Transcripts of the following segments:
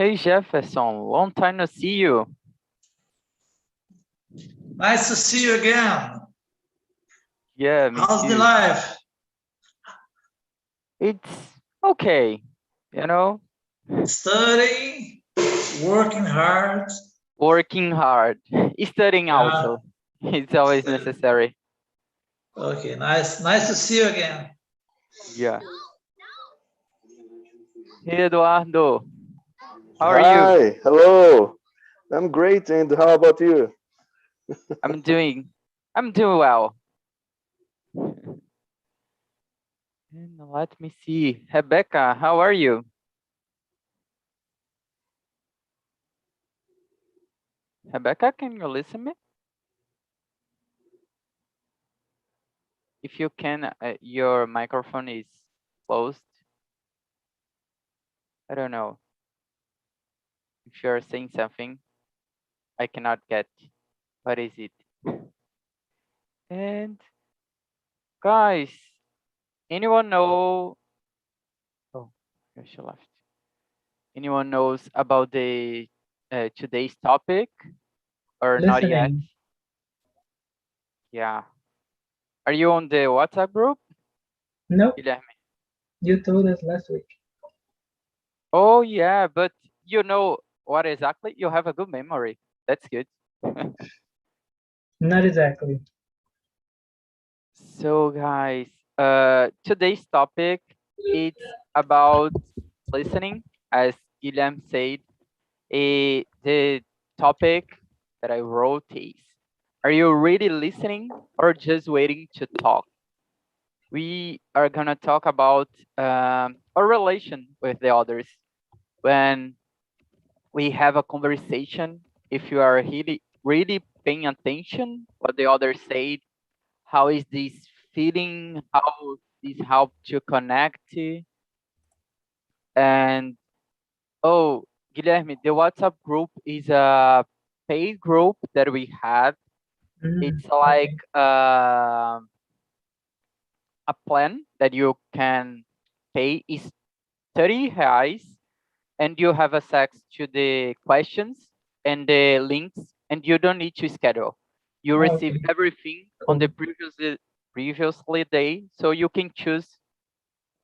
Hey Jefferson, long time no see you. Nice to see you again. Yeah, me How's the too. life? It's okay, you know, Studying, working hard. working hard, studying Yeah. also. It's always necessary. Okay, nice to see you again. Yeah. Hey Eduardo, how are you? Hi, hello. I'm great, and how about you? I'm doing well. And let me see. Rebecca, how are you? Rebecca, can you listen me? If you can, your microphone is closed. I don't know. If you're saying something, I cannot get. What is it? And guys, anyone know? Oh, she left. Anyone knows about the today's topic or not yet? Listening. Yeah. Are you on the WhatsApp group, Nope, Guilherme? you told us last week. Oh yeah, but you know what exactly? You have a good memory. That's good. Not exactly. So guys, today's topic it's about listening, as Guilherme said. The topic that I wrote is, are you really listening or just waiting to talk? We are gonna talk about our relation with the others. When we have a conversation, if you are really paying attention what the other said, how is this feeling, how this help to connect, and oh, Guilherme, the WhatsApp group is a paid group that we have. It's like a plan that you can pay is 30 reais, and you have access to the questions and the links, and you don't need to schedule. You receive Okay. everything on the Cool. previously day, so you can choose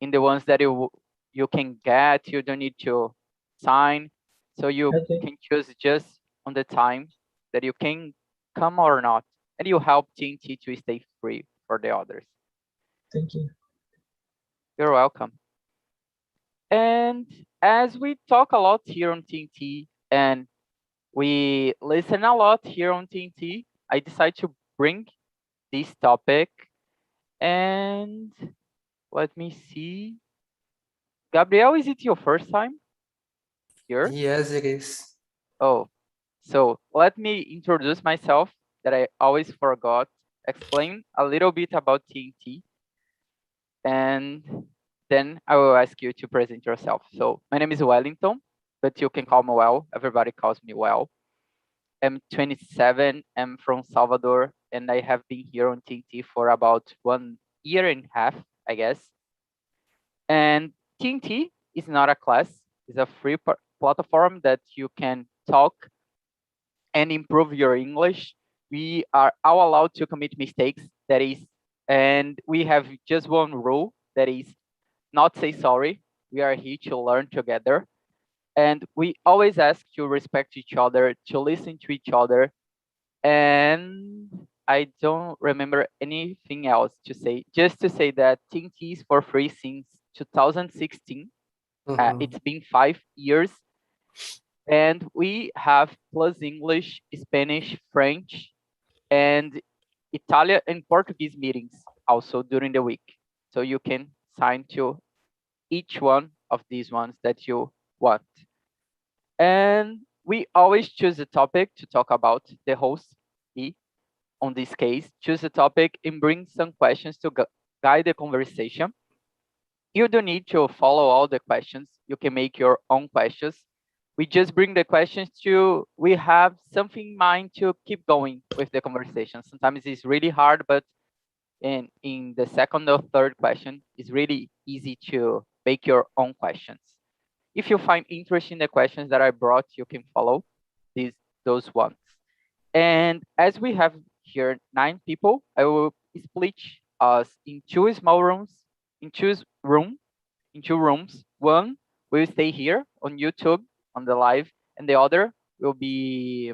in the ones that you can get. You don't need to sign, so you Okay. can choose just on the time that you can come or not, and you help TNT to stay free for the others. Thank you. You're welcome. And as we talk a lot here on TNT and we listen a lot here on TNT, I decided to bring this topic. And let me see. Gabriel, is it your first time here? Yes, it is. Oh, so let me introduce myself that I always forgot. Explain a little bit about TNT, and then I will ask you to present yourself. So my name is Wellington, but you can call me Well. Everybody calls me Well. I'm 27. I'm from Salvador, and I have been here on TNT for about 1 year and a half, I guess. And TNT is not a class; it's a free platform that you can talk and improve your English. We are all allowed to commit mistakes. That is, and we have just one rule that is not say sorry. We are here to learn together. And we always ask to respect each other, to listen to each other. And I don't remember anything else to say. Just to say that TNT is for free since 2016. It's been 5 years. And we have plus English, Spanish, French, and Italian and Portuguese meetings also during the week. So you can sign to each one of these ones that you want. And we always choose a topic to talk about. The host, he, on this case, choose a topic and bring some questions to guide the conversation. You don't need to follow all the questions. You can make your own questions. We just bring the questions to, we have something in mind to keep going with the conversation. Sometimes it's really hard, but in the second or third question, it's really easy to make your own questions. if you find interesting the questions that I brought, you can follow those ones. And as we have here 9 people, I will split us in 2 small rooms, in 2 rooms. One will stay here on YouTube on the live, and the other will be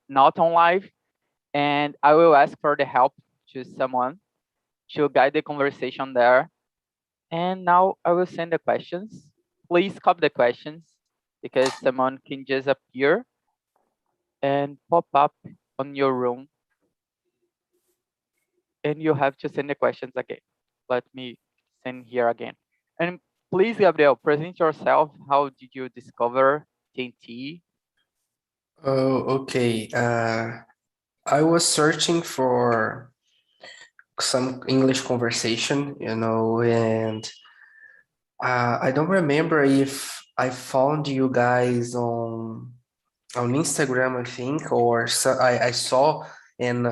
not on live. And I will ask for the help to someone to guide the conversation there. And now I will send the questions. Please copy the questions because someone can just appear and pop up on your room. And you have to send the questions again. Let me send here again. And please, Gabriel, present yourself. How did you discover TNT? Oh, okay. I was searching for some English conversation, and I don't remember if I found you guys on Instagram, I think, or so I saw an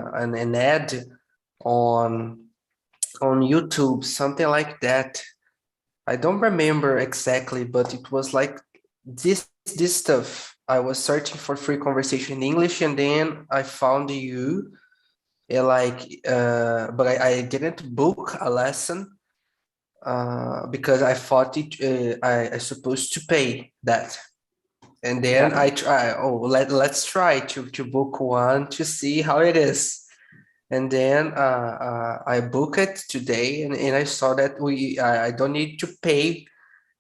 ad on YouTube, something like that. I don't remember exactly, but it was like this stuff. I was searching for free conversation in English, and then I found you. But I didn't book a lesson because I thought I supposed to pay that. And then Yeah. I try, let's try to book one to see how it is. And then I book it today, and I saw that I don't need to pay,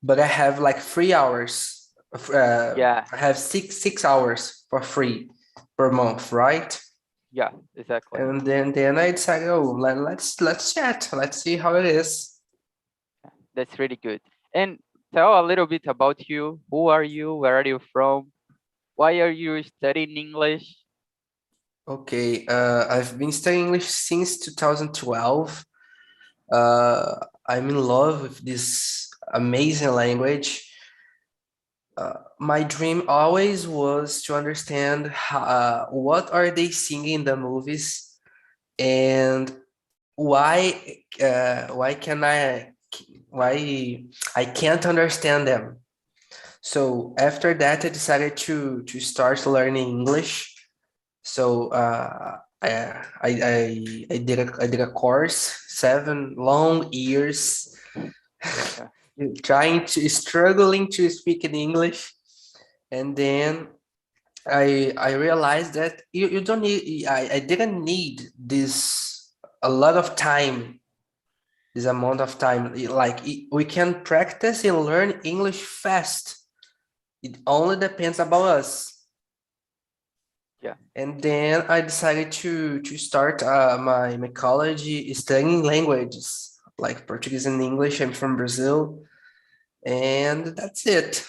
but I have like 3 hours. Yeah. I have six hours for free per month, right? Yeah, exactly. And then I decided, let's chat. Let's see how it is. That's really good. And tell a little bit about you. Who are you? Where are you from? Why are you studying English? Okay, I've been studying English since 2012. I'm in love with this amazing language. My dream always was to understand what are they singing in the movies, and why I can't understand them. So after that, I decided to start learning English. So I did a course, 7 long years, struggling to speak in English, and then I realized that you don't need. I didn't need a lot of time, this amount of time. We can practice and learn English fast. It only depends about us. Yeah. And then I decided to start my college studying languages like Portuguese and English. I'm from Brazil, and that's it.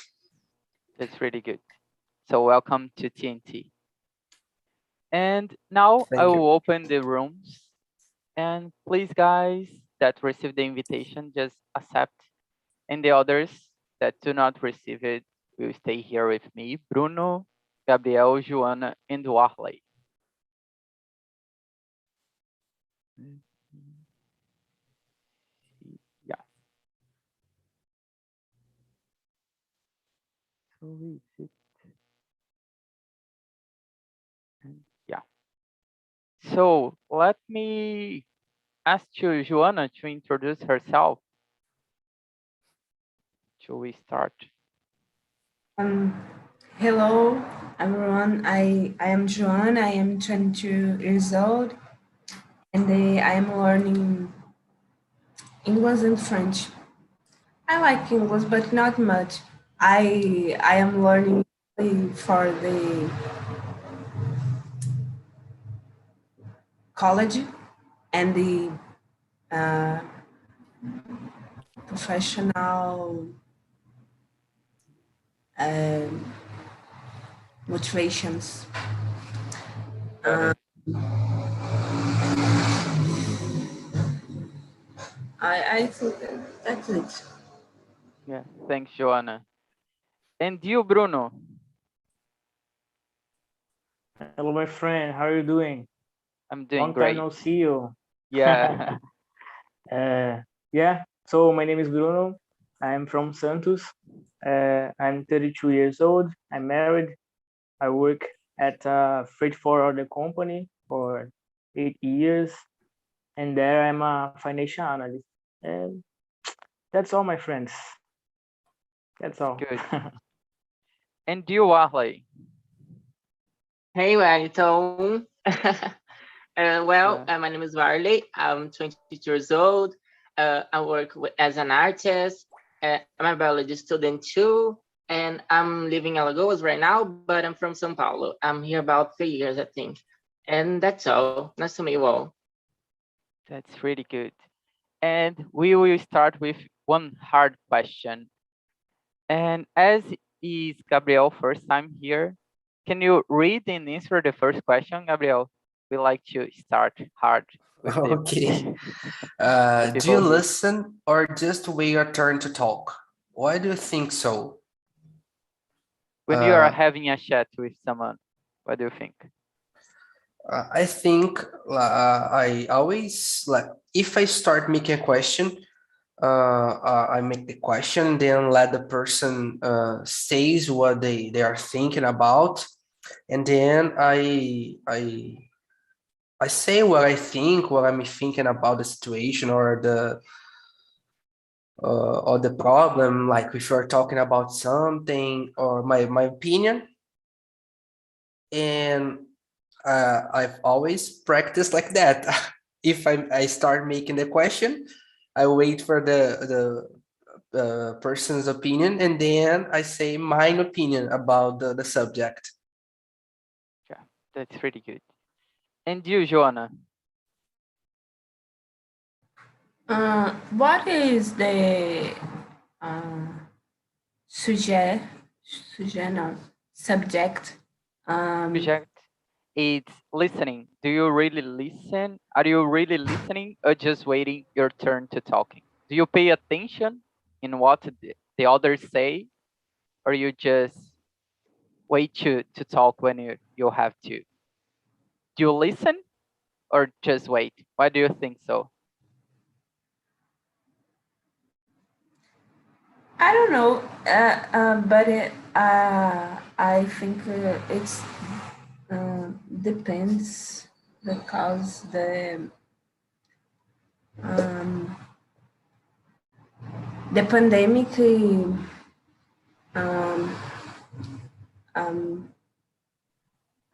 That's really good. So welcome to TNT. And now I Thank you. will open the rooms. And please, guys, that receive the invitation, just accept. And the others that do not receive it will stay here with me, Bruno, Gabriel, Joana, and Warley. Yeah. So is it? And yeah. So let me ask you, Joana, to introduce herself. Shall we start? Hello, everyone. I am Joan. I am 22 years old, and I am learning English and French. I like English, but not much. I am learning for the college and the professional motivations. I think that's it. Yeah. Thanks, Joana. And you, Bruno? Hello, my friend. How are you doing? I'm doing Long great. time no see you. Yeah. Yeah. So my name is Bruno. I'm from Santos. I'm 32 years old. I'm married. I work at a freight forwarder company for 8 years, and there I'm a financial analyst. And that's all, my friends. That's all. Good. And you, Wahley? Hey, Wellington. Yeah. My name is Warley. I'm 22 years old. I work as an artist. I'm a biology student too. And I'm living in Alagoas right now, but I'm from São Paulo. I'm here about 3 years, I think. And that's all. Nice to meet you all. That's really good. And we will start with one hard question. And as is Gabriel first time here, can you read and answer the first question, Gabriel? We like to start hard with the Okay. the Do you people here. listen or just wait your turn to talk? Why do you think so? When you are Uh, having a chat with someone, what do you think? I think I always like if I start making a question, I make the question, then let the person says what they are thinking about, and then I say what I think, what I'm thinking about the situation or the problem, like if you're talking about something or my opinion. And I've always practiced like that. If I start making the question, I wait for the person's opinion, and then I say my opinion about the subject. Yeah, that's really good. And you, Joanna? What is the subject? No, subject. Project. It's listening. Do you really listen? Are you really listening or just waiting your turn to talking? Do you pay attention in what the others say, or you just wait to talk when you have to? Do you listen or just wait? Why do you think so? I don't know, but I think it's depends because the pandemic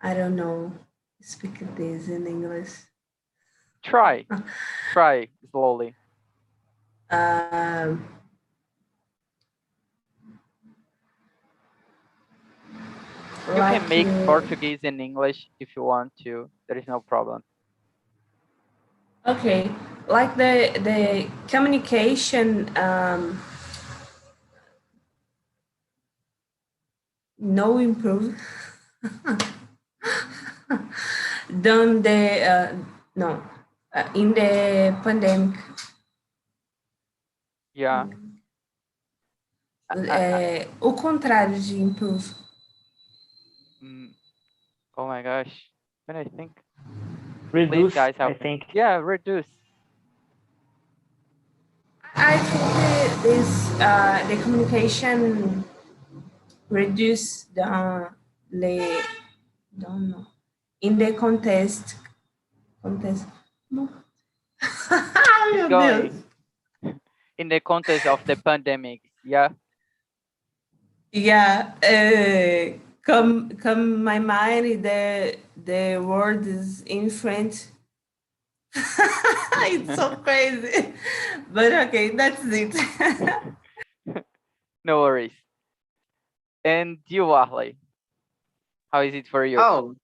I don't know speak this in English. Try slowly. You can make Portuguese and English if you want to. There is no problem. Okay, like the communication no improve than the no in the pandemic. Yeah. O contrário de improve. Oh my gosh. When I think. Reduce, Please, guys, help I me. think. Yeah, reduce. I think the communication reduce the don't know in the contest. No. Keep Meu Deus. going. In the context of the pandemic, yeah. Yeah, come my mind the word is in French. It's so crazy, but okay, that's it. No worries. And you, Wahley, how is it for you? Oh,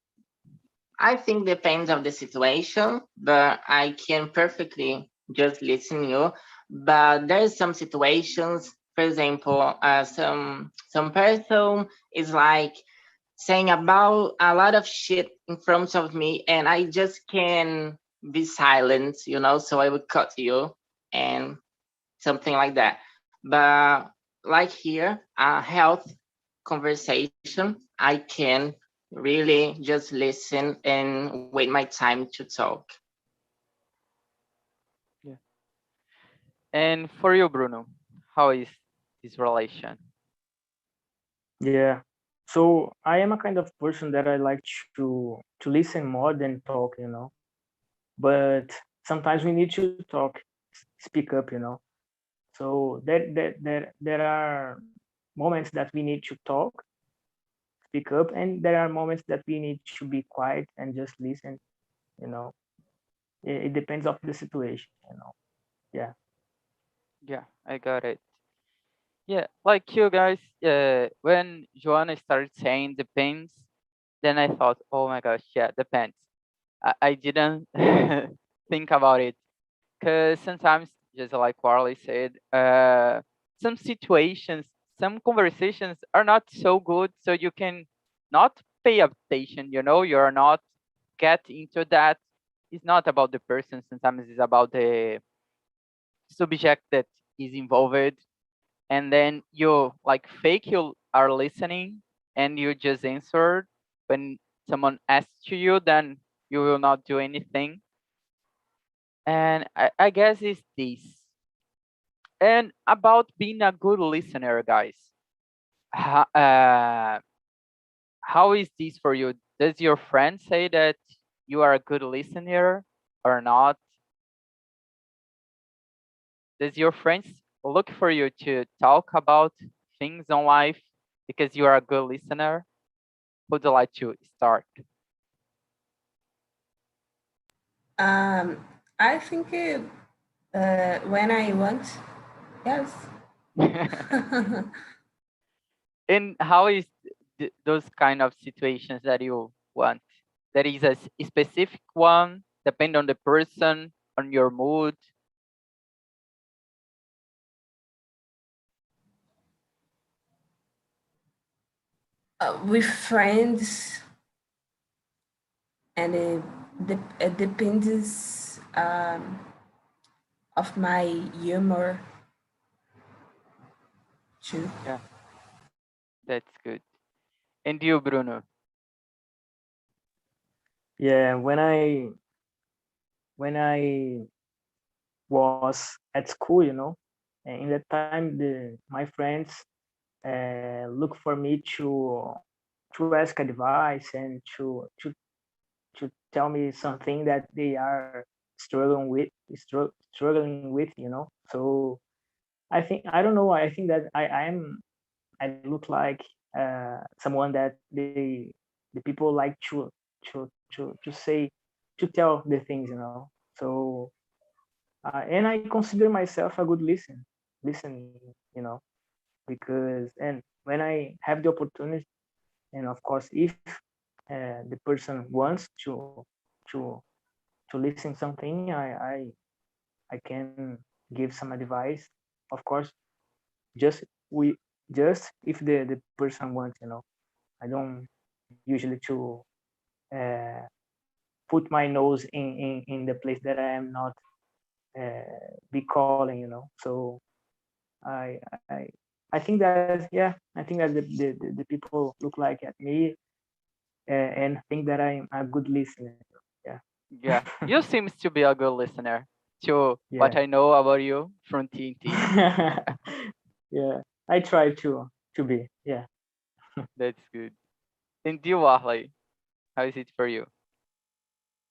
I think depends of the situation, but I can perfectly just listen you. But there's some situations, for example, some person is like saying about a lot of shit in front of me, and I just can be silent, so I would cut you and something like that. But like here, health conversation, I can really just listen and wait my time to talk. Yeah. And for you, Bruno, how is this relation? Yeah. So I am a kind of person that I like to listen more than talk, you know. But sometimes we need to talk, speak up, you know. So there are moments that we need to talk, speak up, and there are moments that we need to be quiet and just listen, you know. It depends of the situation, you know. Yeah. Yeah, I got it. Yeah, like you guys, when Joanna started saying depends, then I thought, oh my gosh, yeah, depends. I didn't think about it because sometimes, just like Warley said, some situations, some conversations are not so good, so you can not pay attention. You're not get into that. It's not about the person. Sometimes it's about the subject that is involved, and then you like fake you are listening and you just answer when someone asks to you, then you will not do anything. And I guess it's this. And about being a good listener, guys, how is this for you? Does your friend say that you are a good listener or not? Does your friends look for you to talk about things on life because you are a good listener? Would you like to start? I think when I want, yes. And how is those kind of situations that you want? That is a specific one, depend on the person, on your mood. With friends, and it depends of my humor too. Yeah, that's good. And you, Bruno? Yeah, when I was at school, you know, and in that time my friends look for me to ask advice and to tell me something that they are struggling with, you know. So I don't know, I think that I look like someone that the people like to say, to tell the things, you know. So and I consider myself a good listen, you know, because and when I have the opportunity, and of course if the person wants to to listen something, I can give some advice, of course, just we just if the person wants, you know. I don't usually to uh, put my nose in the place that I am not be calling, you know. So I I I think that, yeah, I think that the people look like at me and think that I'm a good listener. Yeah. Yeah, you seems to be a good listener to what Yeah. I know about you from TNT. Yeah. I try to be. Yeah. That's good. And you, Wahley, how is it for you?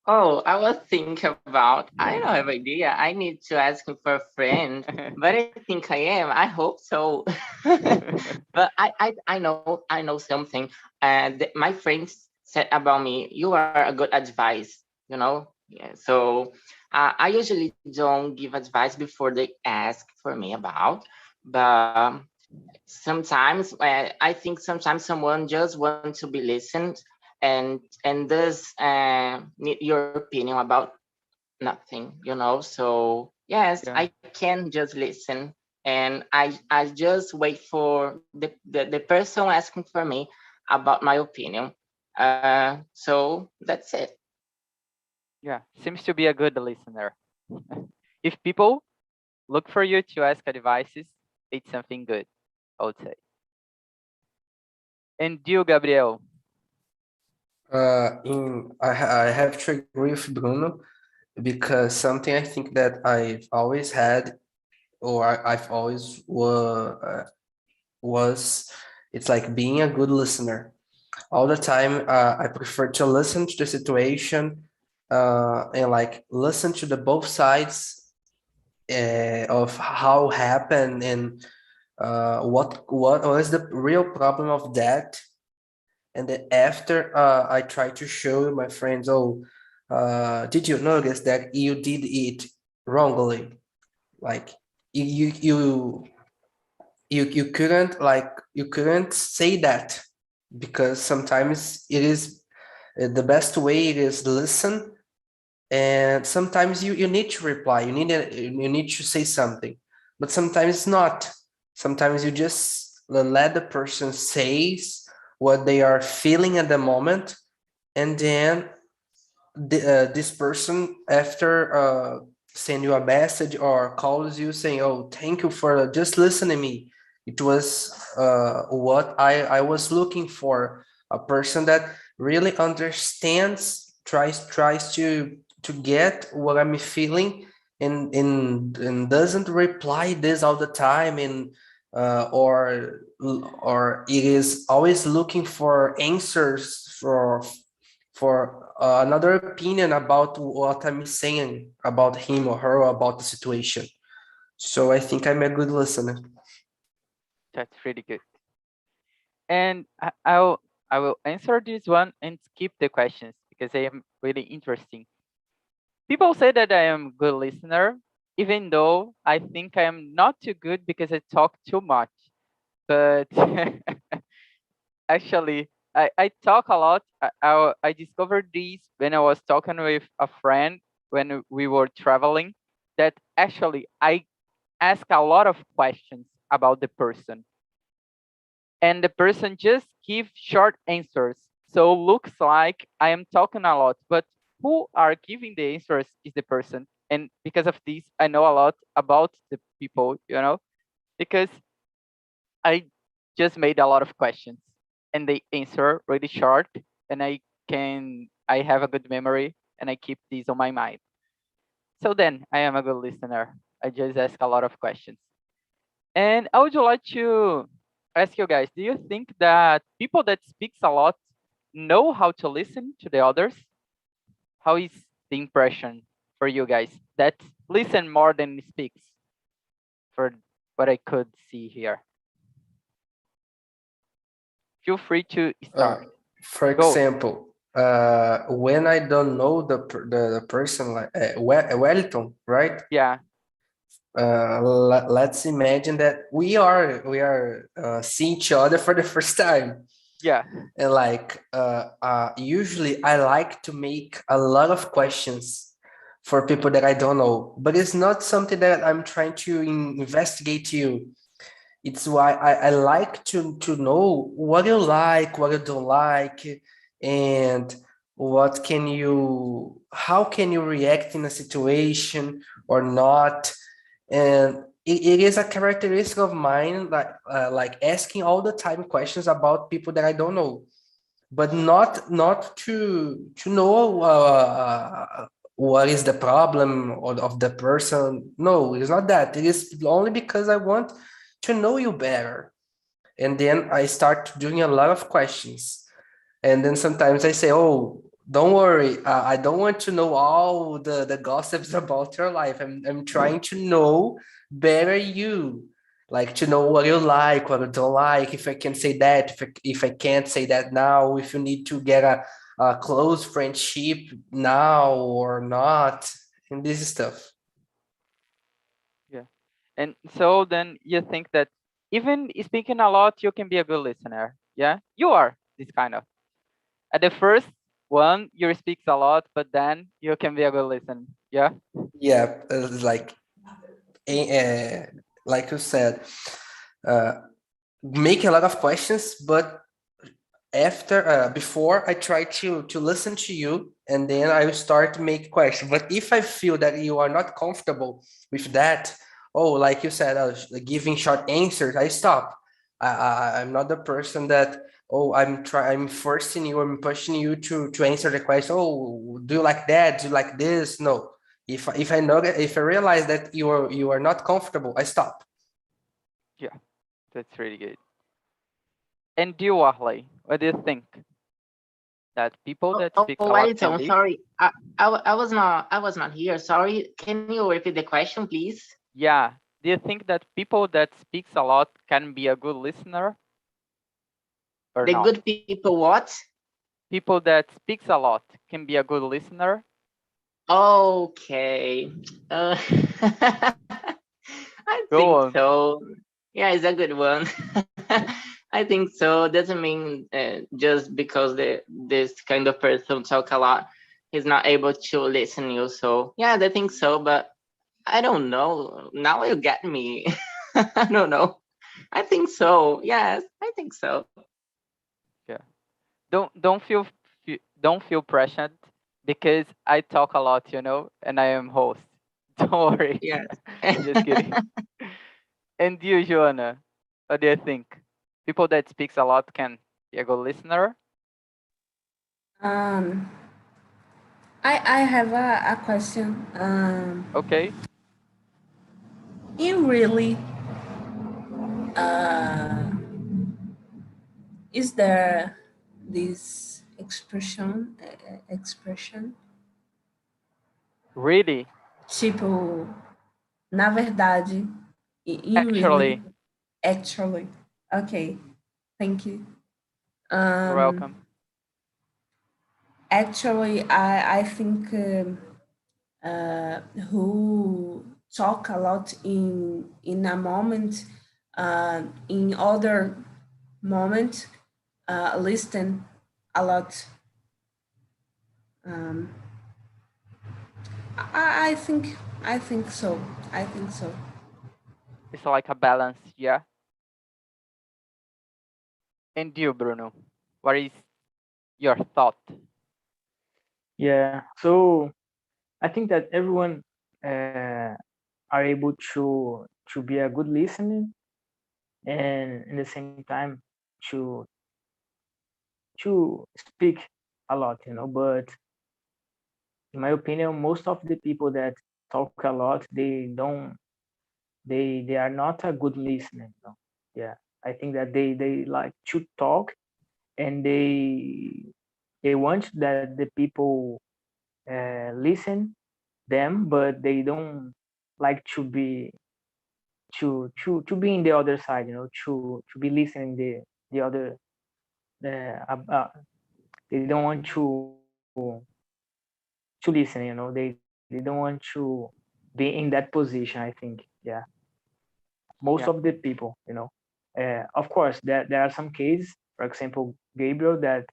Oh, I was thinking about, I don't have idea. I need to ask him for a friend, but I think I am. I hope so. But I know something. And my friends said about me, you are a good advice, you know? Yeah. So I usually don't give advice before they ask for me about, but sometimes I think sometimes someone just wants to be listened and does need your opinion about nothing, you know. So yes, Yeah, I can just listen, and I just wait for the person asking for me about my opinion. So that's it. yeah, seems to be a good listener. If people look for you to ask advices, it's something good, I would say. And you, Gabriel? I have to agree with Bruno because something I think that I've always had, or I've always it's like being a good listener. All the time, I prefer to listen to the situation and like listen to the both sides of how happened and what was the real problem of that. And then after I try to show my friends, oh, did you notice that you did it wrongly? Like you couldn't say that, because sometimes it is the best way it is listen, and sometimes you need to reply, you need to say something, but sometimes it's not. Sometimes you just let the person says what they are feeling at the moment, and then this person after send you a message or calls you saying, oh, thank you for just listening to me. It was what I was looking for, a person that really understands, tries to get what I'm feeling, and doesn't reply this all the time, and or it is always looking for answers for another opinion about what I'm saying about him or her or about the situation. So I think I'm a good listener. That's pretty good. And I will answer this one and skip the questions because they are really interesting. People say that I am a good listener, even though I think I am not too good because I talk too much. But actually, I talk a lot. I discovered this when I was talking with a friend when we were traveling, that actually I ask a lot of questions about the person, and the person just give short answers. So looks like I am talking a lot, but who are giving the answers is the person. And because of this, I know a lot about the people, because I just made a lot of questions and they answer really short, and I have a good memory and I keep these on my mind. So then I am a good listener. I just ask a lot of questions. And I would like to ask you guys, do you think that people that speaks a lot know how to listen to the others? How is the impression for you guys that listen more than speaks, for what I could see here? Feel free to start. For Go. example, when I don't know the person, like Wellington, right? Yeah. Let's imagine that we are seeing each other for the first time. Yeah. And like usually I like to make a lot of questions for people that I don't know, but it's not something that I'm trying to investigate you. It's why I like to know what you like, what you don't like, and how can you react in a situation or not. And it is a characteristic of mine, like asking all the time questions about people that I don't know, but not to know what is the problem of the person. No, it's not that. It is only because I want to know you better. And then I start doing a lot of questions. And then sometimes I say, oh, don't worry, I don't want to know all the gossips about your life. I'm trying to know better you, like to know what you like, what you don't like, if I can say that, if I can't say that now, if you need to get a close friendship now or not, and this stuff. Yeah. And so then you think that even speaking a lot, you can be a good listener. Yeah. You are this kind of. At the first one, you speak a lot, but then you can be a good listener. Yeah. Yeah, like you said, make a lot of questions, but before I try to listen to you, and then I will start to make questions. But if I feel that you are not comfortable with that, oh, like you said, giving short answers, I stop. I'm not the person that, oh, I'm forcing you, I'm pushing you to answer the question. Oh, do you like that? Do you like this? No. If I know that, if I realize that you are not comfortable, I stop. Yeah, that's really good. And you, Arley, what do you think? That people that speak a lot wait, can I'm be? sorry. I was not here. Sorry. Can you repeat the question, please? Yeah. Do you think that people that speaks a lot can be a good listener or The not? good people what? People that speaks a lot can be a good listener? Okay. I Go think on. so. Yeah, it's a good one. I think so. Doesn't mean just because this kind of person talk a lot, he's not able to listen you. So yeah, I think so. But I don't know. Now you get me. I don't know. I think so. Yes, I think so. Yeah. Don't feel pressured because I talk a lot, and I am host. Don't worry. Yes. Just kidding. And you, Joanna, what do you think? People that speaks a lot can be a good listener? I have a question. Okay. You really is there this expression Really? tipo na verdade you really actually okay, thank you. You're welcome. Actually, I think who talk a lot in a moment, in other moment, listen a lot. I think so. I think so. It's like a balance, yeah. And you, Bruno, what is your thought? Yeah. So I think that everyone are able to be a good listener and in the same time to speak a lot, but in my opinion, most of the people that talk a lot, they are not a good listener. Yeah, I think that they like to talk, and they want that the people listen them, but they don't like to be in the other side, to be listening the other they don't want to listen, they don't want to be in that position, I think. Yeah, most Yeah. of the people, of course there are some cases, for example Gabriel, that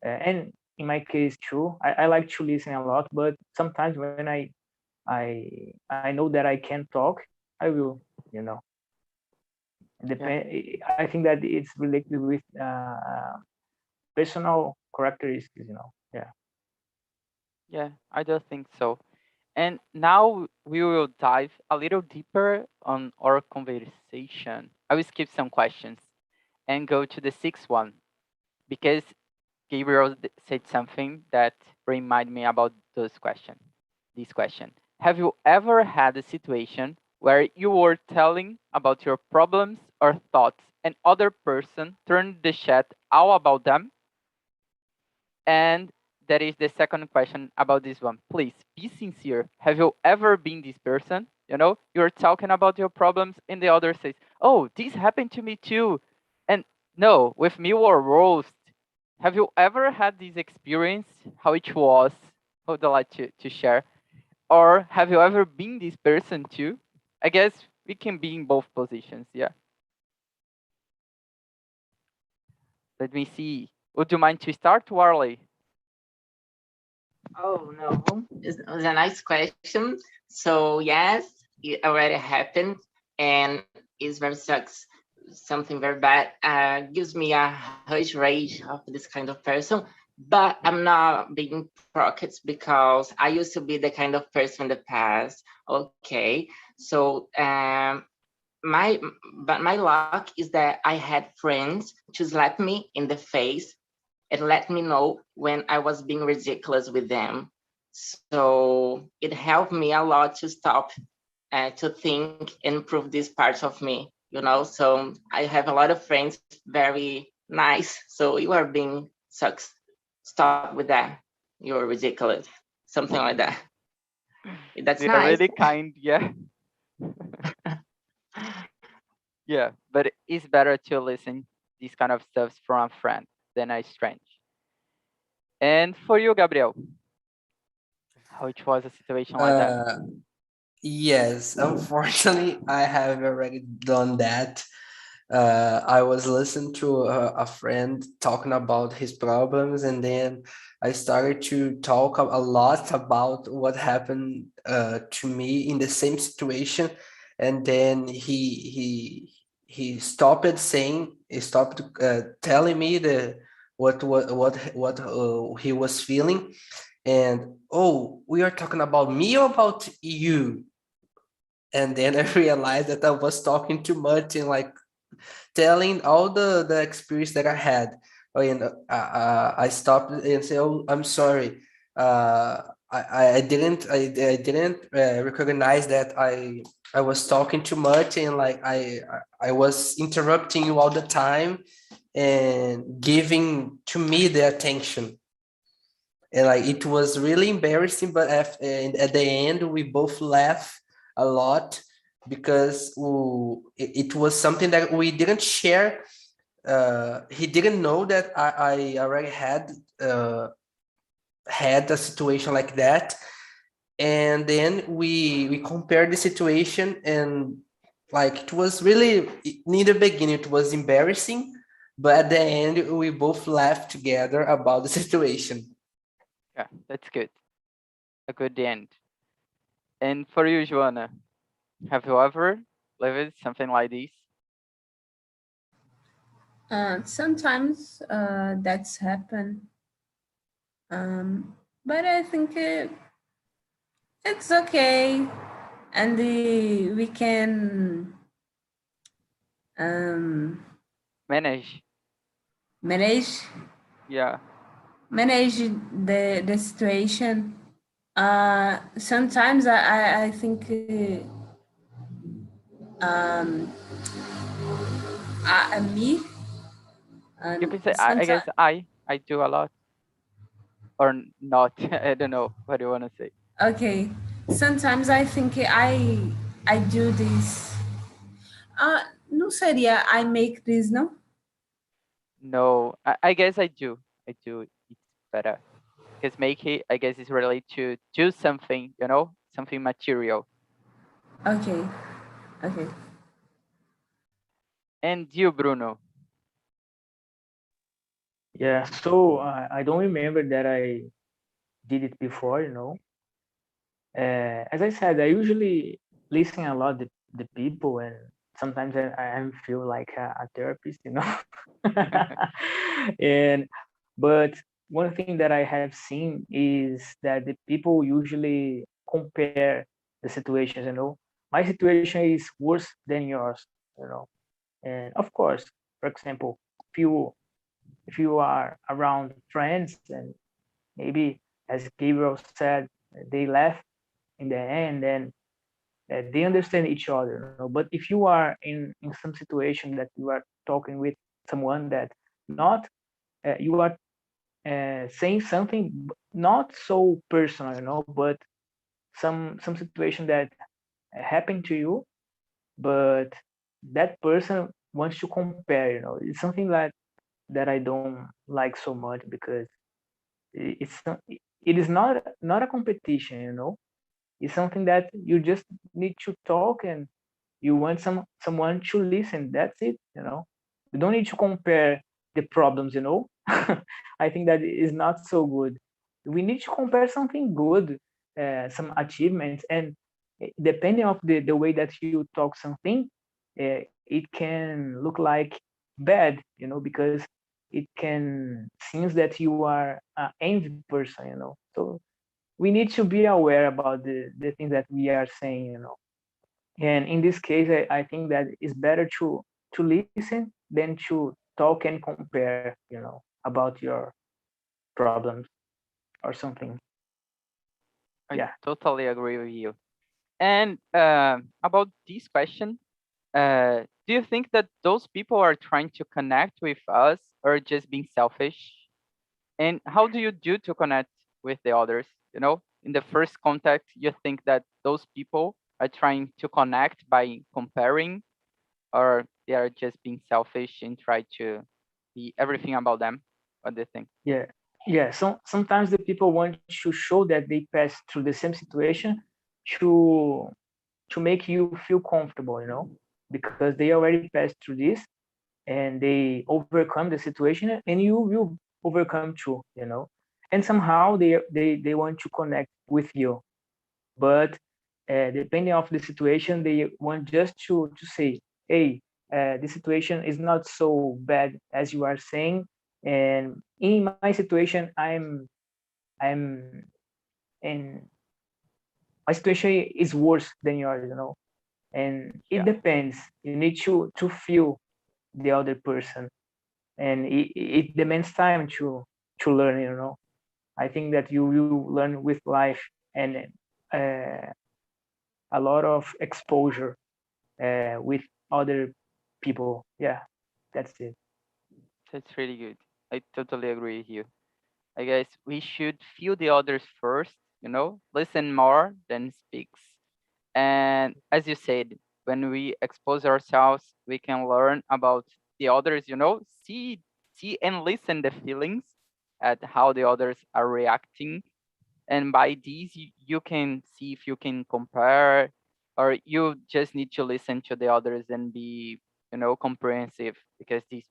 and in my case too, I like to listen a lot, but sometimes when I know that I can't talk, I will, Yeah. depend. I think that it's related with personal characteristics, yeah. Yeah, I do think so. And now we will dive a little deeper on our conversation. I will skip some questions and go to the sixth one because Gabriel said something that remind me about those question. This question: have you ever had a situation where you were telling about your problems or thoughts, and other person turned the chat all about them? And that is the second question about this one. Please be sincere. Have you ever been this person? You're talking about your problems, and the other says, "Oh, this happened to me too." And no, with me or roast. Have you ever had this experience? How it was? How would you like to share? Or have you ever been this person too? I guess we can be in both positions. Yeah. Let me see. Would you mind to start, Warley? Oh no, it's a nice question. So yes, it already happened, and it's very sucks. Something very bad. Gives me a huge rage of this kind of person. But I'm not being pockets because I used to be the kind of person in the past. Okay, so my but my luck is that I had friends to slap me in the face and let me know when I was being ridiculous with them. So it helped me a lot to stop to think and improve these parts of me, So I have a lot of friends, very nice. So you are being sucks. Stop with that. You're ridiculous. Something like that. That's They're nice. really kind, yeah. Yeah, but it's better to listen these kind of stuff from a friend than a stranger. And for you, Gabriel, how it was a situation like that? Yes, unfortunately, I have already done that. I was listening to a friend talking about his problems, and then I started to talk a lot about what happened to me in the same situation, and then he stopped saying, he stopped telling me the what he was feeling, and oh, we are talking about me or about you? And then I realized that I was talking too much and like telling all the experience that I had. And I stopped and said, "Oh, I'm sorry. I didn't recognize that I was talking too much and like I was interrupting you all the time and giving to me the attention." And like it was really embarrassing, but at the end we both laughed a lot because it was something that we didn't share. He didn't know that I already had a situation like that, and then we compared the situation, and like it was really, in the beginning it was embarrassing, but at the end we both laughed together about the situation. Yeah, that's good. A good end. And for you, Joanna, have you ever lived something like this? Sometimes that's happened. But I think it's okay, and we can Manage. manage Yeah. the situation. Sometimes I think me You can say I sometimes guess I do a lot or not. I don't know what you want to say. okay. Sometimes I think I do this. Não seria I make this, não? No, I guess I do. I do. It's better because make it, I guess, is related to do something, something material. Okay, okay. And you, Bruno? Yeah, so I don't remember that I did it before, as I said, I usually listen a lot the people, and sometimes I feel like a therapist. And but one thing that I have seen is that the people usually compare the situations. My situation is worse than yours. And of course, for example, if you are around friends, and maybe, as Gabriel said, they laugh in the end, and they understand each other. But if you are in some situation that you are talking with someone that not you are saying something not so personal, but some situation that happened to you, but that person wants to compare. It's something that I don't like so much, because it is not a competition. It's something that you just need to talk, and you want someone to listen. That's it. You don't need to compare the problems. I think that is not so good. We need to compare something good, some achievements, and depending of the way that you talk something, it can look like bad, because it can seems that you are an envy person. So we need to be aware about the things that we are saying. And in this case, I think that it's better to listen than to talk and compare about your problems or something. I Yeah. totally agree with you. And about this question, do you think that those people are trying to connect with us or just being selfish? And how do you do to connect with the others? You know, in the first contact, you think that those people are trying to connect by comparing, or they are just being selfish and try to be everything about them? What do you think? Yeah. So sometimes the people want to show that they pass through the same situation to make you feel comfortable, because they already passed through this and they overcome the situation, and you will overcome too, and somehow they want to connect with you, but depending of the situation, they want just to say, hey, the situation is not so bad as you are saying, and in my situation, I'm in my situation is worse than yours, and it Yeah, depends. You need to feel the other person, and it demands time to learn, I think that you will learn with life and uh, a lot of exposure with other people. Yeah, that's it. that's really good. I totally agree with you. I guess we should feel the others first, you know, listen more than speaks. And as you said, when we expose ourselves, we can learn about the others, you know, see and listen the feelings at how the others are reacting. And by these, you can see if you can compare, or you just need to listen to the others and be, you know, comprehensive, because this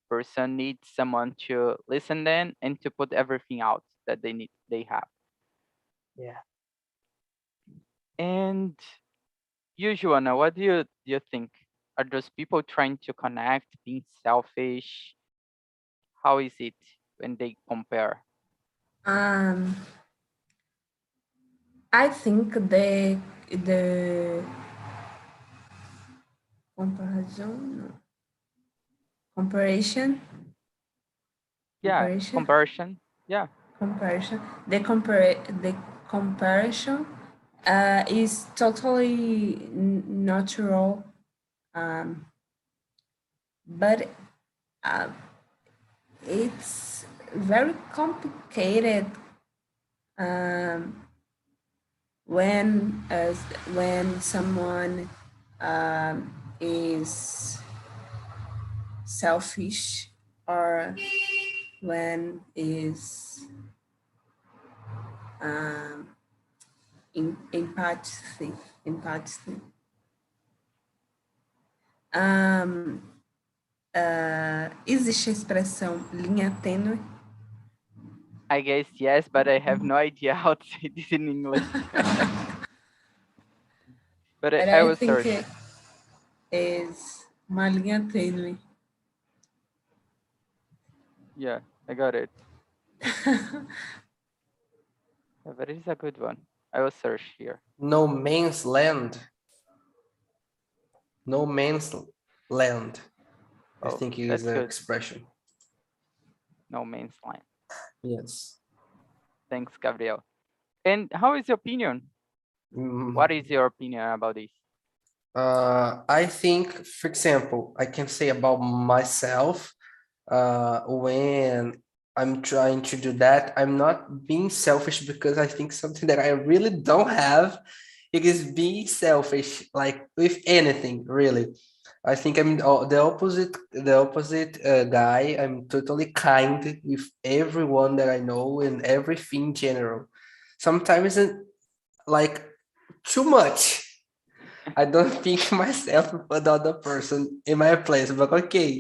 person needs someone to listen then and to put everything out that they have. Yeah. And you, Joanna, what do you think? Are those people trying to connect, being selfish? How is it when they compare? Um, I think the comparison, no, comparison, Yeah, comparison, comparison. Yeah, comparison. The comparison is totally natural, um, but uh, it's very complicated um, when when someone is selfish or when is um, empathy. Empathy. Um, existe a expressão linha tênue? I guess yes, but I have no idea how to say this in English. But But I I will think search. it is uma linha tênue. Yeah, I got it. Yeah, but it's a good one. I will search here. No man's land. No man's land. I Oh, think is that's the good. expression. No man's land. Yes. Thanks, Gabriel. And how is your opinion? What is your opinion about this? I think, for example, I can say about myself, when I'm trying to do that, I'm not being selfish because I think something that I really don't have. It is being selfish, like with anything, really. I think I'm the opposite guy. I'm totally kind with everyone that I know and everything in general. Sometimes, like, too much. I don't think myself put the other person in my place, but okay,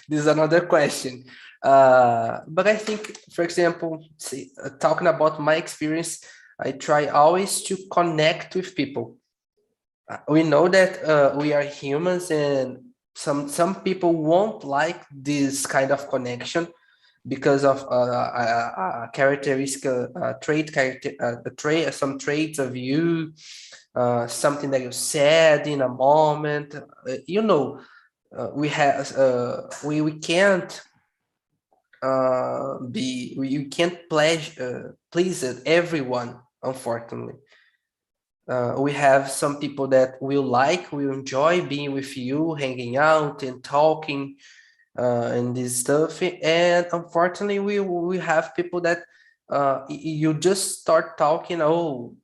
this is another question. But I think, for example, talking about my experience, I try always to connect with people. We know that we are humans, and some people won't like this kind of connection because of characteristic some traits of you, something that you said in a moment. We can't please everyone, unfortunately. We have some people that will enjoy being with you, hanging out and talking and this stuff. And unfortunately, we have people that you just start talking, oh,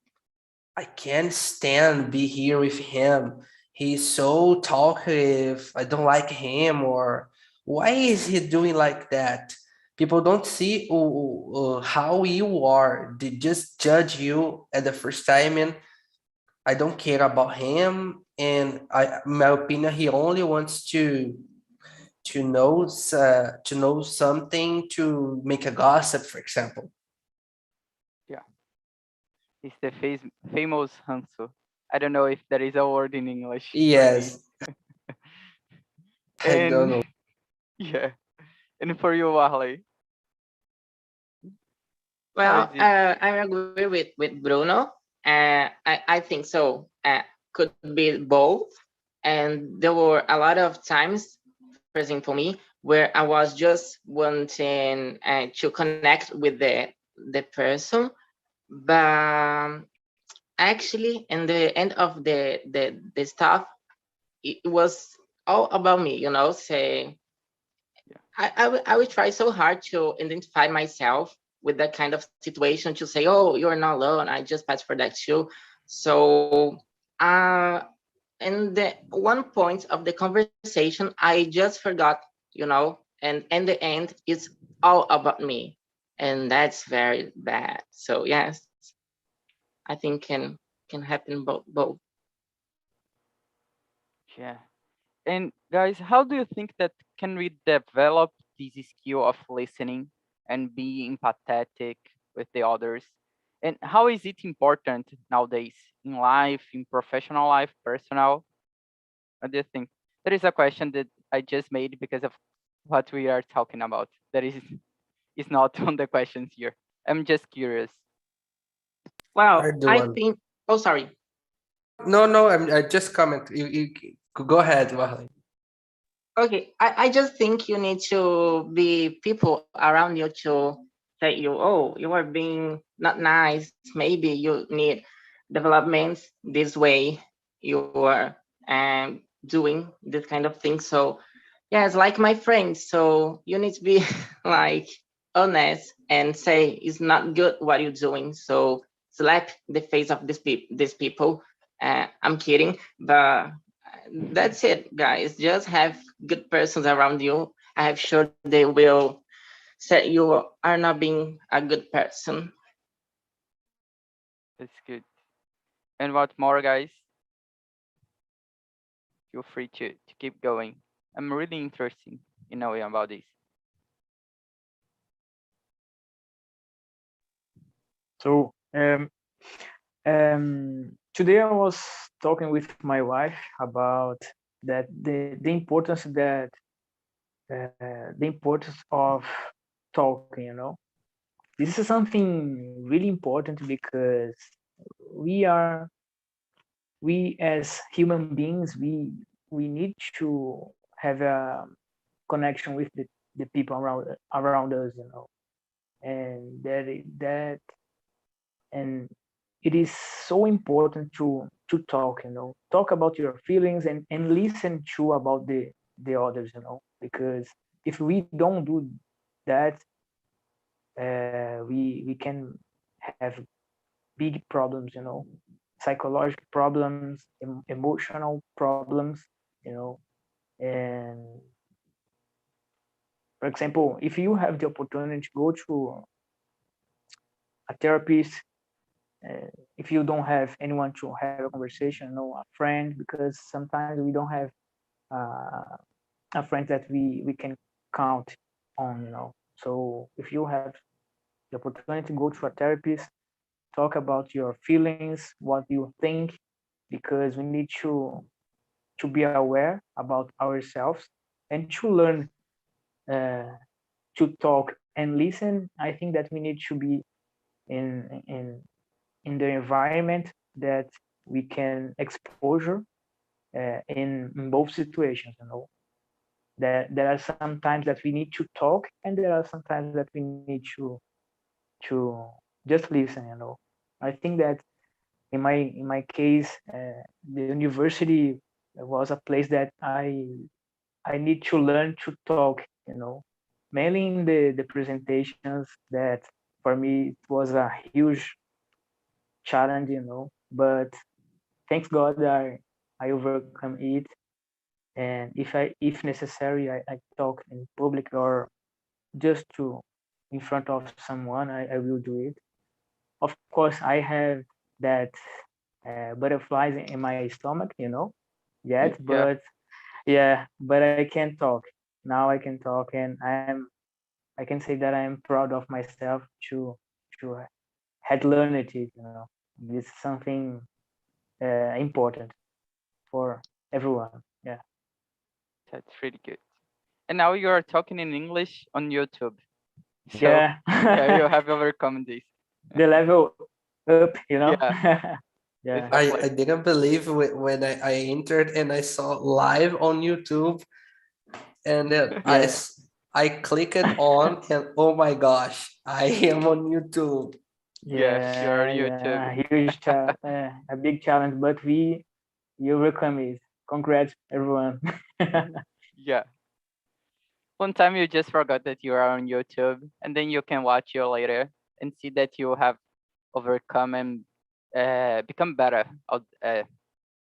I can't stand be here with him. He's so talkative. I don't like him. Or why is he doing like that? People don't see how you are. They just judge you at the first time, and I don't care about him. And my opinion, he only wants to know something to make a gossip, for example. It's the famous Hanso. I don't know if there is a word in English. for Yes, this. I don't know. Yeah. And for you, Wahley? Well, is it? I agree with Bruno. I think so. Could be both. And there were a lot of times, for example, me, where I was just wanting to connect with the person, but actually, in the end of the stuff, it was all about me. Say I will try so hard to identify myself with that kind of situation, to say, oh, you're not alone. I just passed for that too. So, in the one point of the conversation, I just forgot, and in the end, it's all about me. And that's very bad. So yes, I think can happen both. Yeah. And guys, how do you think that can we develop this skill of listening and being empathetic with the others? And how is it important nowadays in life, in professional life, personal? What do you think? That is a question that I just made because of what we are talking about. That is not on the questions here. I'm just curious. Well, I do I one. think. Oh, sorry. No, I just comment. You go ahead, Wahley. Okay, I just think you need to be people around you to say you, oh, you are being not nice. Maybe you need developments this way. You are doing this kind of thing. So yeah, it's like my friends. So you need to be like honest and say it's not good what you're doing. So slap the face of these people. I'm kidding, but that's it, guys. Just have good persons around you. I am sure they will say you are not being a good person. That's good. And what more, guys? Feel free to keep going. I'm really interested in knowing about this. So today I was talking with my wife about that the importance of talking. This is something really important because we as human beings, we need to have a connection with the people around us, and that and it is so important to talk, talk about your feelings and listen to about the others, because if we don't do that, we can have big problems, psychological problems, emotional problems, and for example, if you have the opportunity to go to a therapist, if you don't have anyone to have a conversation, a friend, because sometimes we don't have a friend that we can count on, So if you have the opportunity to go to a therapist, talk about your feelings, what you think, because we need to be aware about ourselves and to learn to talk and listen. I think that we need to be in the environment that we can exposure in both situations. That there are some times that we need to talk, and there are some times that we need to just listen. I think that in my case, the university was a place that I need to learn to talk, mainly in the presentations that for me it was a huge challenge, but thanks God I overcome it. And if necessary, I talk in public or just to in front of someone, I will do it. Of course, I have that butterflies in my stomach, yet, Yeah, but yeah, but I can talk. Now I can talk, and I can say that I'm proud of myself to had learned it, This is something important for everyone. Yeah. that's really good. And now you are talking in English on YouTube. So Yeah. yeah, you have overcome this. The level up, Yeah. Yeah. I didn't believe when I entered and I saw live on YouTube, and then Yeah. I clicked on, and oh my gosh, I am on YouTube. Yeah, you're Yeah, YouTube. yeah, huge challenge, a big challenge, but you overcome it. Congrats, everyone. Yeah. One time you just forgot that you are on YouTube, and then you can watch you later and see that you have overcome and become better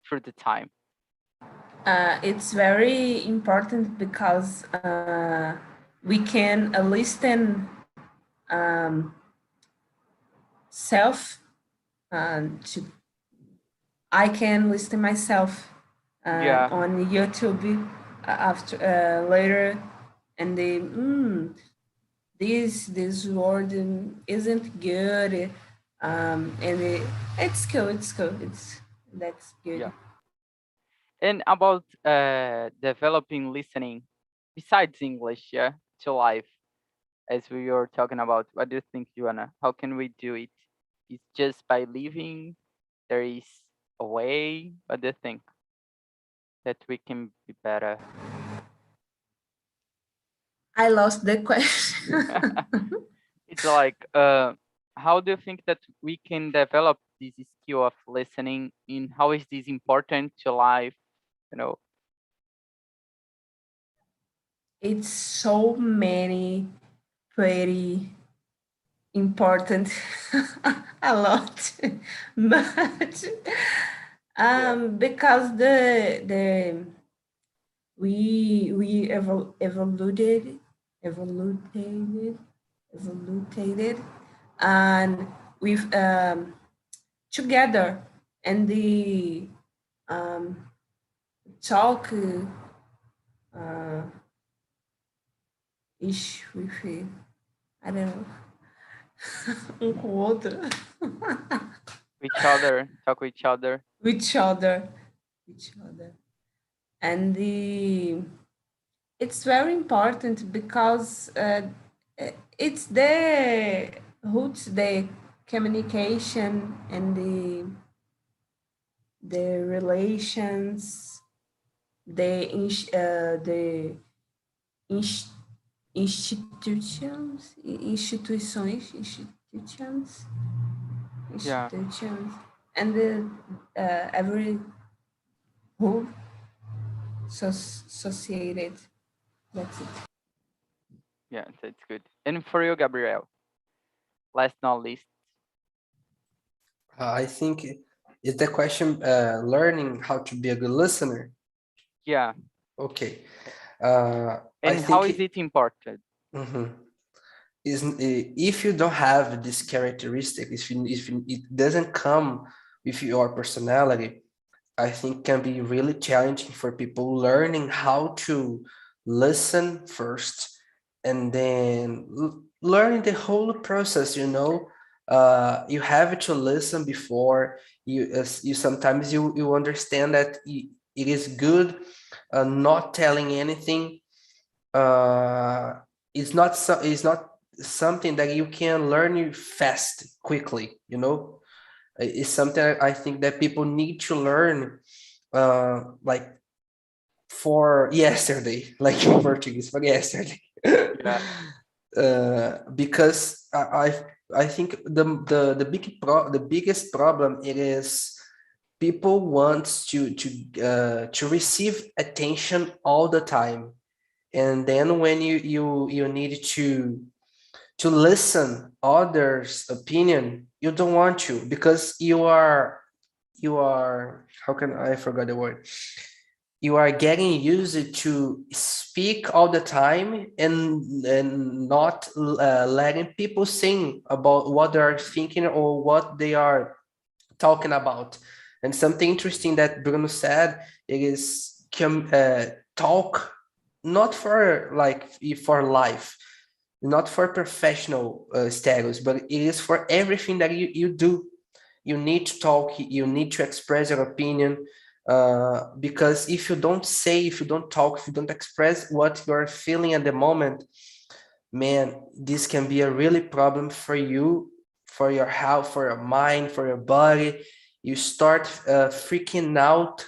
through the time. It's very important because we can listen self to I can listen myself Yeah. on YouTube after later, and this word isn't good, and it's cool. It's cool. That's good. Yeah. And about developing listening besides English, yeah, to life, as we were talking about, what do you think, Joanna? How can we do it? It's just by living. There is a way. What do you think that we can be better? I lost the question. It's like, how do you think that we can develop this skill of listening? In how is this important to life? You know, It's so many pretty important a lot but because the we evoluted and we've together and the talk ish with I don't know um com o outro each other, talk with each other. each other and it's very important because it's the roots the communication and the relations the institutions Yeah, and the every who associated. That's it. yeah, that's good. And for you, Gabriel, last not least, I think is the question learning how to be a good listener. yeah. Okay. And I how think is it important? is if you don't have this characteristic, if it doesn't come with your personality, I think can be really challenging for people learning how to listen first and then learning the whole process, you have to listen before you sometimes you understand that it is good not telling anything. It's not something that you can learn fast quickly, it's something I think that people need to learn like for yesterday, like in Portuguese, for yesterday. Yeah. Because I I think the biggest problem it is people want to receive attention all the time, and then when you need to listen others' opinion, you don't want to, because you are how can I forgot the word, you are getting used to speak all the time and not letting people sing about what they are thinking or what they are talking about. And something interesting that Bruno said, it is talk not for for life, not for professional status, but it is for everything that you do. You need to talk, you need to express your opinion, because if you don't say, if you don't talk, if you don't express what you're feeling at the moment, man, this can be a really problem for you, for your health, for your mind, for your body. You start freaking out,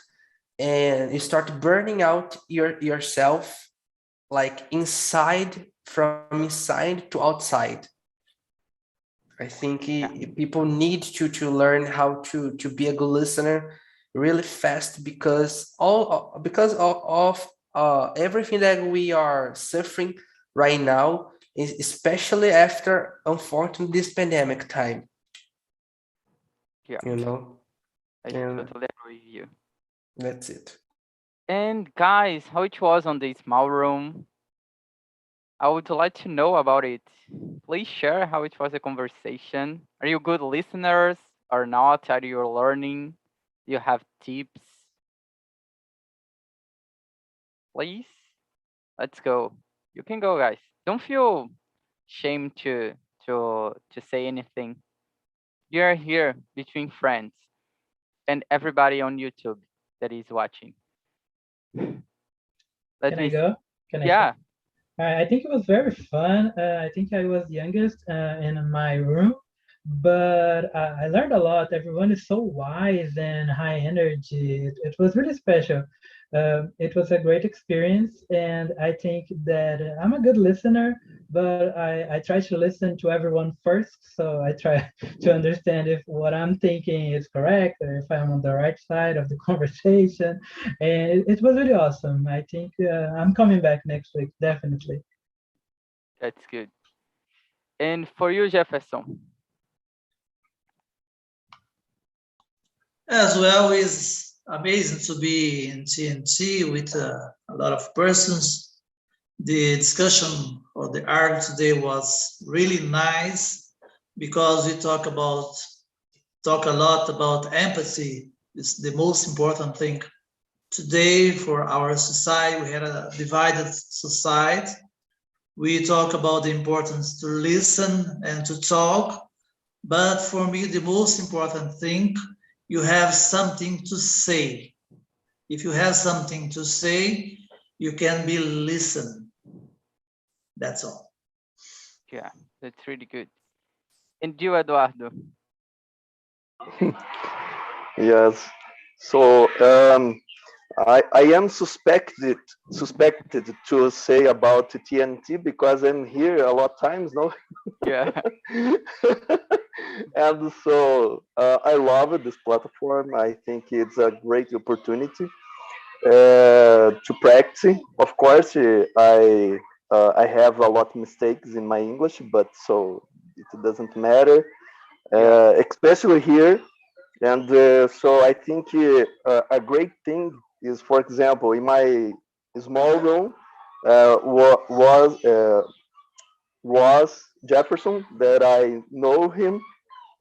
and you start burning out yourself, like inside, from inside to outside. I think people need to learn how to be a good listener really fast, because of everything that we are suffering right now, especially after, unfortunately, this pandemic time. Yeah, You know, I and totally agree with you. that's it. And guys, how it was on the small room? I would like to know about it. Please share how it was a conversation. Are you good listeners or not? Are you learning? Do you have tips? Please, let's go. You can go, guys. Don't feel shame to say anything. You're here between friends and everybody on YouTube that is watching. Let Can me I go? Can I yeah. start? I think it was very fun. I think I was youngest in my room, but I learned a lot. Everyone is so wise and high energy. It was really special. It was a great experience, and I think that I'm a good listener, but I try to listen to everyone first. So I try to understand if what I'm thinking is correct or if I'm on the right side of the conversation. And it was really awesome. I think I'm coming back next week, definitely. That's good. And for you, Jefferson. As well, it's amazing to be in TNT with a lot of persons. The discussion or the arc today was really nice because we talk a lot about empathy. It's the most important thing. Today, for our society, we had a divided society. We talk about the importance to listen and to talk, but for me, the most important thing, you have something to say. If you have something to say, you can be listened. That's all. Yeah, that's really good. And you, Eduardo. Yes. So I am suspected to say about the TNT because I'm here a lot of times, no? Yeah. And so I love this platform. I think it's a great opportunity to practice. Of course, I have a lot of mistakes in my English, but so it doesn't matter, especially here. And so I think a great thing is, for example, in my small room was Jefferson, that I know him,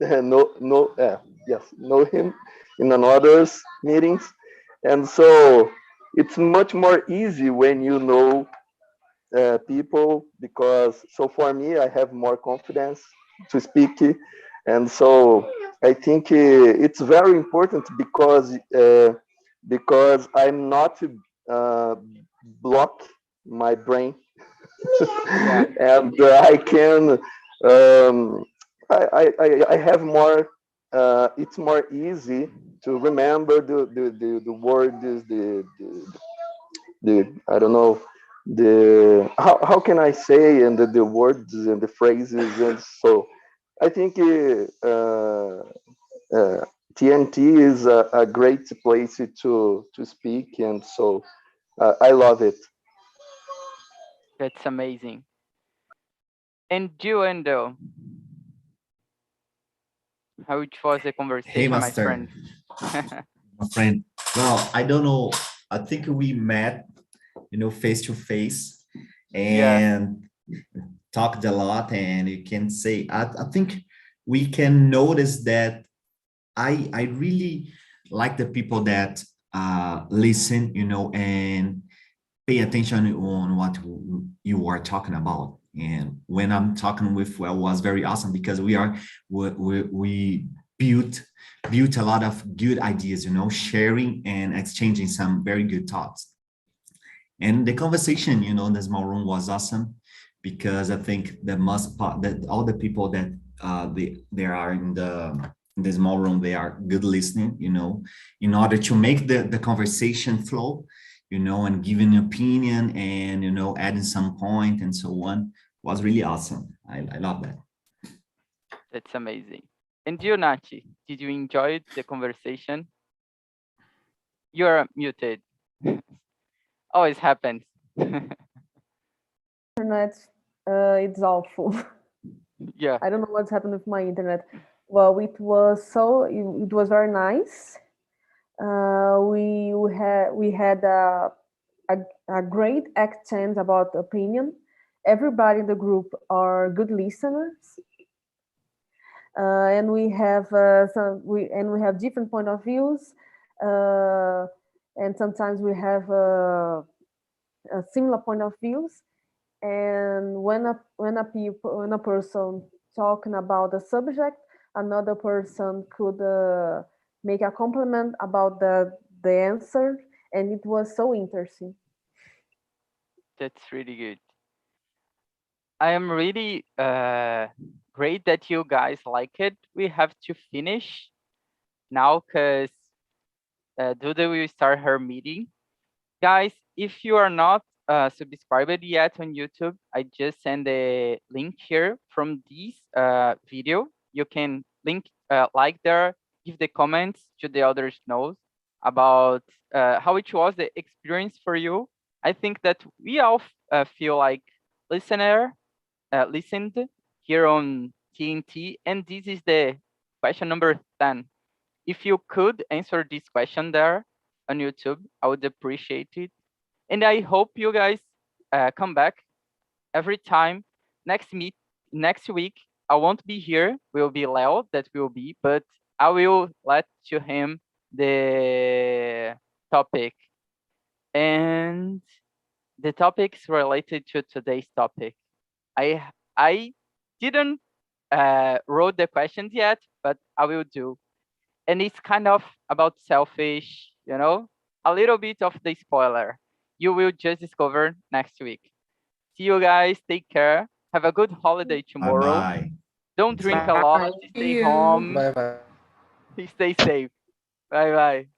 know him in another's meetings, and so it's much more easy when you know people, because so for me I have more confidence to speak, and so I think it's very important because I'm not uh, block my brain Yeah. and I can I have more it's more easy to remember the words, the I don't know, the how can I say, and the words and the phrases, and so I think TNT is a great place to speak, and so I love it. That's amazing. And you, Endo, how it was the Hey, conversation, my Master, friend? my friend. Well, I don't know. I think we met, face to face Yeah, and talked a lot. And you can say, I think we can notice that I really like the people that listen, and pay attention on what you are talking about. And when I'm talking with, well, was very awesome because we built built a lot of good ideas, sharing and exchanging some very good thoughts. And the conversation, in the small room was awesome because I think the most part that all the people that they are in the small room, they are good listening, in order to make the conversation flow, and giving an opinion and, adding some point and so on was really awesome. I love that. that's amazing. And you, Nachi, did you enjoy the conversation? You're muted. Always happens. Internet, it's awful. Yeah, I don't know what's happened with my internet. Well, it was very nice. We had a great exchange about opinion. Everybody in the group are good listeners, and we have we have different point of views, and sometimes we have a similar point of views. And when a person talking about a subject, another person could make a compliment about the answer, and it was so interesting. that's really good. I am really great that you guys like it. We have to finish now because Duda will start her meeting. Guys, if you are not subscribed yet on YouTube, I just send a link here from this video. You can like there, give the comments to the others know about how it was the experience for you. I think that we all feel like listened here on TNT, and this is the question number 10. If you could answer this question there on YouTube, I would appreciate it. And I hope you guys come back every time. Next week, I won't be here. Will be Leo that will be, but I will let to him the topic. And the topics related to today's topic. I didn't wrote the questions yet, but I will do. And it's kind of about selfish, a little bit of the spoiler. You will just discover next week. See you guys. Take care. Have a good holiday Bye tomorrow. bye. Don't drink a Bye. lot. See Stay you. home. Bye bye. Stay safe. Bye bye.